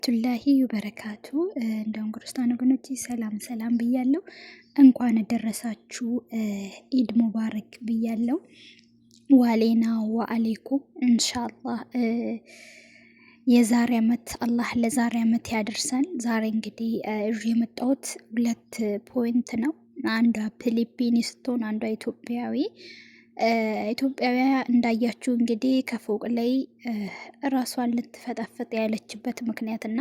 ቱላሂ ወበረካቱ እንደውም ክርስቲያን ወገኖቼ ሰላም ሰላም ብያለሁ። እንኳን ደረሳችሁ ኢድ ሙባረክ ብያለሁ። ዋሌና ወአሌይኩም ኢንሻአላህ። የዛሬ አመት አላህ ለዛሬ አመት ያደርሰን። ዛሬ እንግዲህ የመጣሁት ሁለት ፖይንት ነው። አንዷ ፊሊፒኒ ስትሆን አንዷ ኢትዮጵያዊ። ኢትዮጵያዊያ እንዳያችሁ እንግዲህ ከፎቅ ላይ ራሷን ልትፈጠፍጥ ያለችበት ምክንያት እና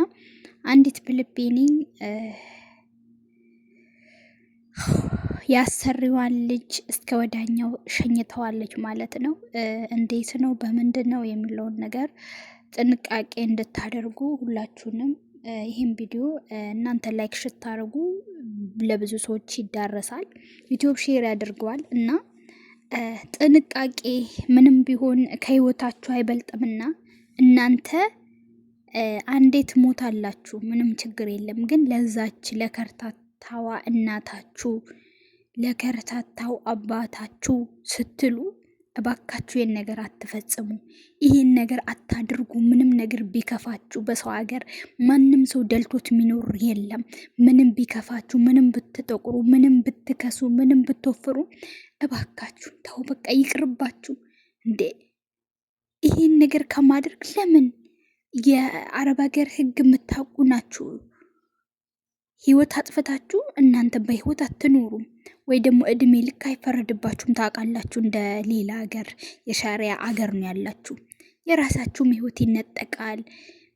አንዲት ፊሊፒኒ ያሰሪዋን ልጅ እስከ ወዳኛው ሸኝተዋለች ማለት ነው። እንዴት ነው በምንድን ነው የሚለውን ነገር ጥንቃቄ እንድታደርጉ ሁላችሁንም ይህን ቪዲዮ እናንተ ላይክ ሽታርጉ ለብዙ ሰዎች ይዳረሳል። ዩቲዩብ ሼር ያደርገዋል እና ጥንቃቄ ምንም ቢሆን ከህይወታችሁ አይበልጥምና እናንተ አንዴ ትሞታላችሁ፣ ምንም ችግር የለም። ግን ለዛች ለከርታታዋ እናታችሁ ለከርታታው አባታችሁ ስትሉ እባካችሁ ይህን ነገር አትፈጽሙ፣ ይህን ነገር አታድርጉ። ምንም ነገር ቢከፋችሁ በሰው ሀገር ማንም ሰው ደልቶት የሚኖር የለም። ምንም ቢከፋችሁ፣ ምንም ብትጠቁሩ፣ ምንም ብትከሱ፣ ምንም ብትወፍሩ እባካችሁ ተው፣ በቃ ይቅርባችሁ። እንዴ ይህን ነገር ከማድረግ ለምን የአረብ ሀገር ህግ የምታውቁ ናችሁ። ህይወት አጥፍታችሁ እናንተ በህይወት አትኖሩም ወይ ደግሞ እድሜ ልክ አይፈረድባችሁም። ታውቃላችሁ እንደ ሌላ ሀገር የሻሪያ አገር ነው ያላችሁ። የራሳችሁም ህይወት ይነጠቃል።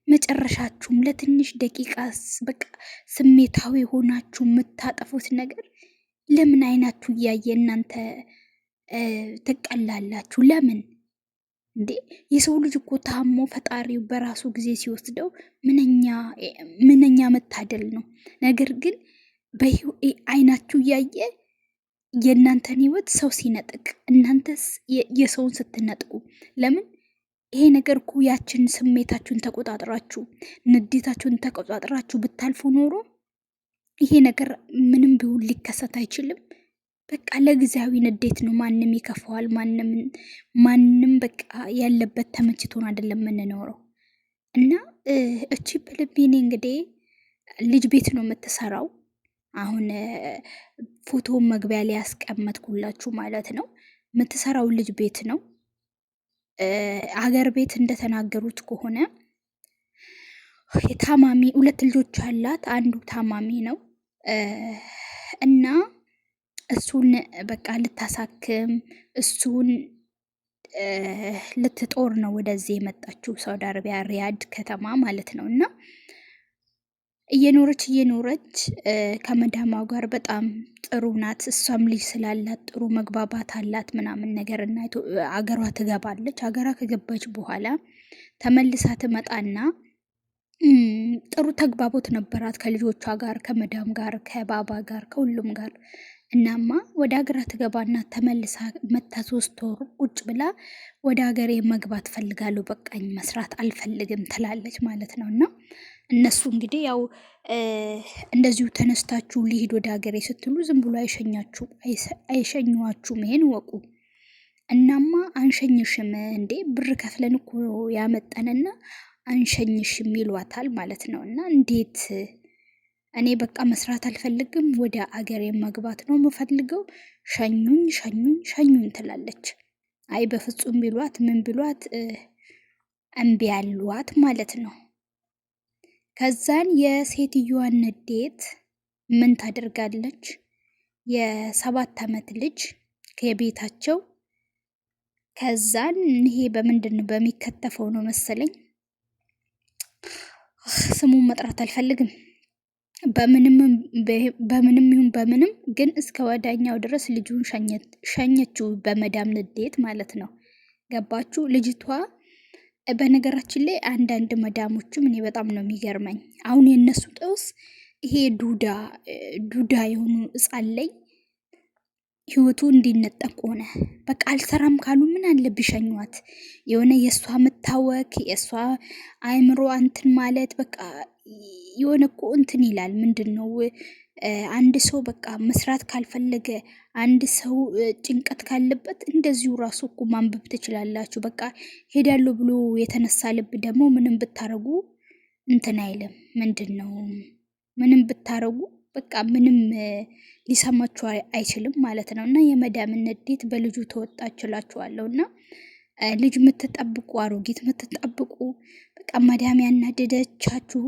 መጨረሻችሁም ለትንሽ ደቂቃስ በቃ ስሜታዊ ሆናችሁ የምታጠፉት ነገር ለምን አይናችሁ እያየ እናንተ ትቀላላችሁ? ለምን እንዴ? የሰው ልጅ እኮ ታሞ ፈጣሪው በራሱ ጊዜ ሲወስደው ምንኛ መታደል ነው። ነገር ግን አይናችሁ እያየ የእናንተን ህይወት ሰው ሲነጥቅ እናንተስ የሰውን ስትነጥቁ ለምን? ይሄ ነገር እኮ ያችን ስሜታችሁን ተቆጣጥራችሁ ንዴታችሁን ተቆጣጥራችሁ ብታልፉ ኖሮ ይሄ ነገር ምንም ቢሆን ሊከሰት አይችልም። በቃ ለጊዜያዊ ንዴት ነው። ማንም ይከፋዋል። ማንም በቃ ያለበት ተመችቶን አይደለም የምንኖረው። እና እቺ ፊሊፒኒ እንግዲህ ልጅ ቤት ነው የምትሰራው። አሁን ፎቶ መግቢያ ላይ ያስቀመጥኩላችሁ ማለት ነው። የምትሰራው ልጅ ቤት ነው። ሀገር ቤት እንደተናገሩት ከሆነ ታማሚ ሁለት ልጆች አላት። አንዱ ታማሚ ነው እና እሱን በቃ ልታሳክም እሱን ልትጦር ነው ወደዚህ የመጣችው ሳውዲ አረቢያ ሪያድ ከተማ ማለት ነው። እና እየኖረች ከመዳማው ጋር በጣም ጥሩ ናት። እሷም ልጅ ስላላት ጥሩ መግባባት አላት ምናምን ነገር እና አገሯ ትገባለች። አገሯ ከገባች በኋላ ተመልሳ ትመጣና ጥሩ ተግባቦት ነበራት ከልጆቿ ጋር፣ ከመዳም ጋር፣ ከባባ ጋር፣ ከሁሉም ጋር። እናማ ወደ ሀገሯ ትገባና ተመልሳ መታ 3 ወር ቁጭ ብላ ወደ ሀገሬ መግባት ፈልጋለሁ፣ በቃኝ፣ መስራት አልፈልግም ትላለች ማለት ነው። እና እነሱ እንግዲህ ያው እንደዚሁ ተነስታችሁ ሊሄድ ወደ ሀገሬ ስትሉ ዝም ብሎ አይሸኟችሁም። ይሄን ወቁ። እናማ አንሸኝሽም እንዴ ብር ከፍለን እኮ ያመጠንና አንሸኝሽም ይሏታል ማለት ነው። እና እንዴት እኔ በቃ መስራት አልፈልግም፣ ወደ አገሬ መግባት ነው የምፈልገው፣ ሸኙኝ ሸኙኝ ሸኙኝ ትላለች። አይ በፍጹም ቢሏት ምን ቢሏት እምቢ ያሏት ማለት ነው። ከዛን የሴትዮዋን ንዴት ምን ታደርጋለች? የ7 ዓመት ልጅ ከቤታቸው ከዛን ይሄ በምንድን ነው በሚከተፈው ነው መሰለኝ፣ ስሙን መጥራት አልፈልግም። በምንም ይሁን በምንም ግን እስከ ወዳኛው ድረስ ልጁን ሸኘችው፣ በመዳም ንዴት ማለት ነው። ገባችሁ? ልጅቷ በነገራችን ላይ አንዳንድ መዳሞችም እኔ በጣም ነው የሚገርመኝ። አሁን የነሱ ጦስ ይሄ ዱዳ የሆኑ ሕፃን ላይ ህይወቱ እንዲነጠቅ ሆነ። በቃ አልሰራም ካሉ ምን አለ ቢሸኟት? የሆነ የእሷ መታወክ የእሷ አእምሮ እንትን ማለት በቃ የሆነ እኮ እንትን ይላል። ምንድን ነው አንድ ሰው በቃ መስራት ካልፈለገ፣ አንድ ሰው ጭንቀት ካለበት እንደዚሁ ራሱ እኮ ማንበብ ትችላላችሁ። በቃ ሄዳለሁ ብሎ የተነሳ ልብ ደግሞ ምንም ብታረጉ እንትን አይልም። ምንድን ነው ምንም ብታረጉ በቃ ምንም ሊሰማችሁ አይችልም ማለት ነው። እና የመዳምን ንዴት በልጁ ተወጣችላችኋለሁ። እና ልጅ የምትጠብቁ አሮጊት የምትጠብቁ በቃ መዳም ያናደደቻችሁ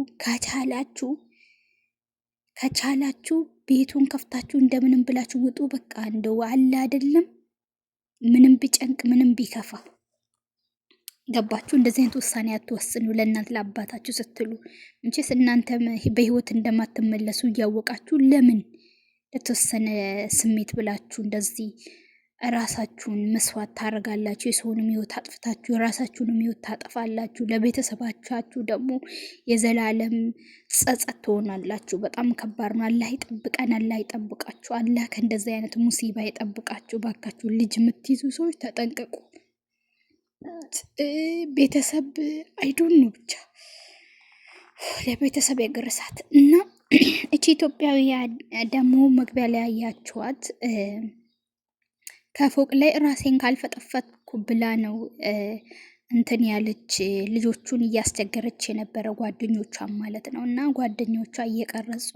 ከቻላችሁ ቤቱን ከፍታችሁ እንደምንም ብላችሁ ውጡ። በቃ እንደው አለ አይደለም ምንም ቢጨንቅ ምንም ቢከፋ ገባችሁ? እንደዚህ አይነት ውሳኔ አትወስኑ። ለእናት ለአባታችሁ ስትሉ እንቺስ እናንተም በህይወት እንደማትመለሱ እያወቃችሁ ለምን ለተወሰነ ስሜት ብላችሁ እንደዚህ ራሳችሁን መስዋዕት ታደርጋላችሁ? የሰውንም ህይወት አጥፍታችሁ የራሳችሁንም ህይወት ታጠፋላችሁ። ለቤተሰባቻችሁ ደግሞ የዘላለም ጸጸት ትሆናላችሁ። በጣም ከባድ ነው። አላህ ይጠብቀን፣ አላህ ይጠብቃችሁ። አላህ ከእንደዚህ አይነት ሙሲባ ይጠብቃችሁ። ባካችሁ ልጅ የምትይዙ ሰዎች ተጠንቀቁ። ቤተሰብ አይዶን ነው ብቻ ለቤተሰብ ያገረሳት እና እቺ ኢትዮጵያዊ ደግሞ መግቢያ ላይ ያያችኋት ከፎቅ ላይ ራሴን ካልፈጠፈጥኩ ብላ ነው እንትን ያለች ልጆቹን እያስቸገረች የነበረ ጓደኞቿን ማለት ነው። እና ጓደኞቿ እየቀረጹ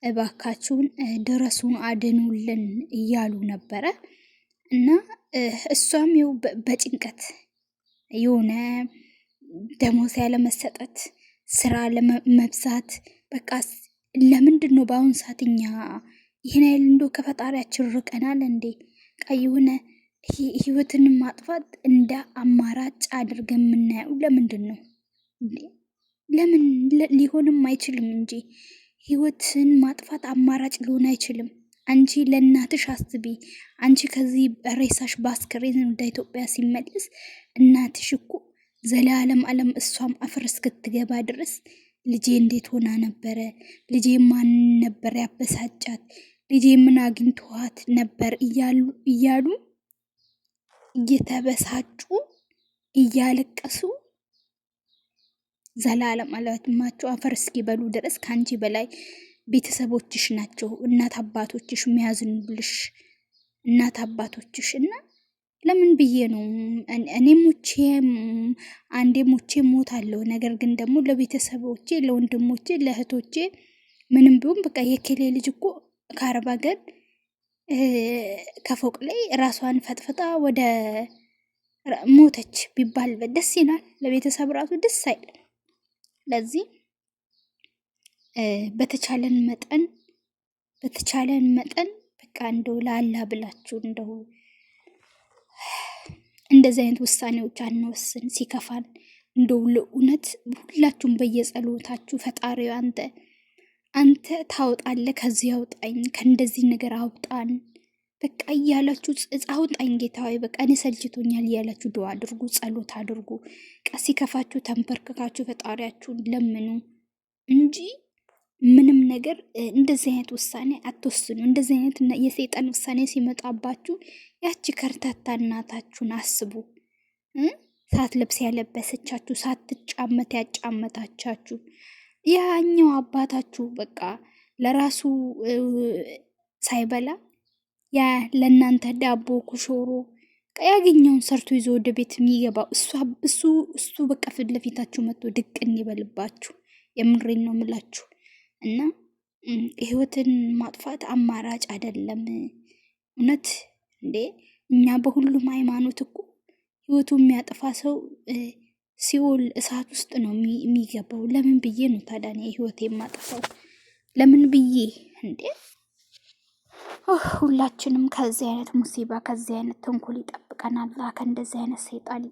እባካችሁን ድረሱን አድኑልን እያሉ ነበረ። እና እሷም ይኸው በጭንቀት የሆነ ደሞዝ ያለመሰጠት ስራ ለመብዛት በቃ ለምንድን ነው በአሁን ሰዓት እኛ ይህን ያህል እንዶ ከፈጣሪያችን ርቀናል እንዴ? ቀይ የሆነ ህይወትን ማጥፋት እንደ አማራጭ አድርገን የምናየው ለምንድን ነው? ለምን ሊሆንም አይችልም እንጂ ህይወትን ማጥፋት አማራጭ ሊሆን አይችልም። አንቺ ለእናትሽ አስቢ። አንቺ ከዚህ ሬሳሽ በአስክሬን ወደ ኢትዮጵያ ሲመለስ እናትሽ እኮ ዘላለም ዓለም እሷም አፈር እስክትገባ ድረስ ልጄ እንዴት ሆና ነበረ? ልጄ ማን ነበር ያበሳጫት? ልጄ ምን አግኝተዋት ነበር? እያሉ እየተበሳጩ እያለቀሱ ዘላለም ዓለማቸው አፈር እስኪበሉ ድረስ ከአንቺ በላይ ቤተሰቦችሽ ናቸው። እናት አባቶችሽ የሚያዝኑልሽ እናት አባቶችሽ። እና ለምን ብዬ ነው እኔ ሞቼ አንዴ ሞቼ ሞታለሁ። ነገር ግን ደግሞ ለቤተሰቦቼ፣ ለወንድሞቼ፣ ለእህቶቼ ምንም ቢሆን በቃ የኬሌ ልጅ እኮ ከአረብ ሀገር ከፎቅ ላይ ራሷን ፈጥፍጣ ወደ ሞተች ቢባል ደስ ይላል። ለቤተሰብ ራሱ ደስ አይልም። ለዚህ በተቻለን መጠን በቃ እንደው ላላ ብላችሁ እንደው እንደዚህ አይነት ውሳኔዎች አንወስን። ሲከፋን እንደው ለእውነት ሁላችሁም በየጸሎታችሁ ፈጣሪ አንተ ታወጣለህ፣ ከዚህ አውጣኝ፣ ከእንደዚህ ነገር አውጣን በቃ እያላችሁ አውጣኝ ጌታ ሆይ በቃ እኔ ሰልችቶኛል እያላችሁ ዱዓ አድርጉ፣ ጸሎት አድርጉ። ሲከፋችሁ ተንበርክካችሁ ፈጣሪያችሁን ለምኑ እንጂ ምንም ነገር እንደዚህ አይነት ውሳኔ አትወስኑ። እንደዚህ አይነት የሰይጣን ውሳኔ ሲመጣባችሁ ያቺ ከርታታ እናታችሁን አስቡ። ሳትለብስ ያለበሰቻችሁ፣ ሳትጫመት ያጫመታቻችሁ፣ ያኛው አባታችሁ በቃ ለራሱ ሳይበላ ያ ለእናንተ ዳቦ ኩሾሮ ያገኘውን ሰርቶ ይዞ ወደ ቤት የሚገባው እሱ በቃ ፊት ለፊታችሁ መጥቶ ድቅን ይበልባችሁ። የምንሬን ነው ምላችሁ። እና ህይወትን ማጥፋት አማራጭ አይደለም። እውነት እንዴ እኛ በሁሉም ሃይማኖት እኮ ህይወቱ የሚያጠፋ ሰው ሲኦል እሳት ውስጥ ነው የሚገባው። ለምን ብዬ ነው ታዲያ ህይወት የማጠፋው? ለምን ብዬ እንዴ? ሁላችንም ከዚህ አይነት ሙሲባ ከዚህ አይነት ተንኮል ይጠብቀናል። ከእንደዚህ አይነት ሰይጣን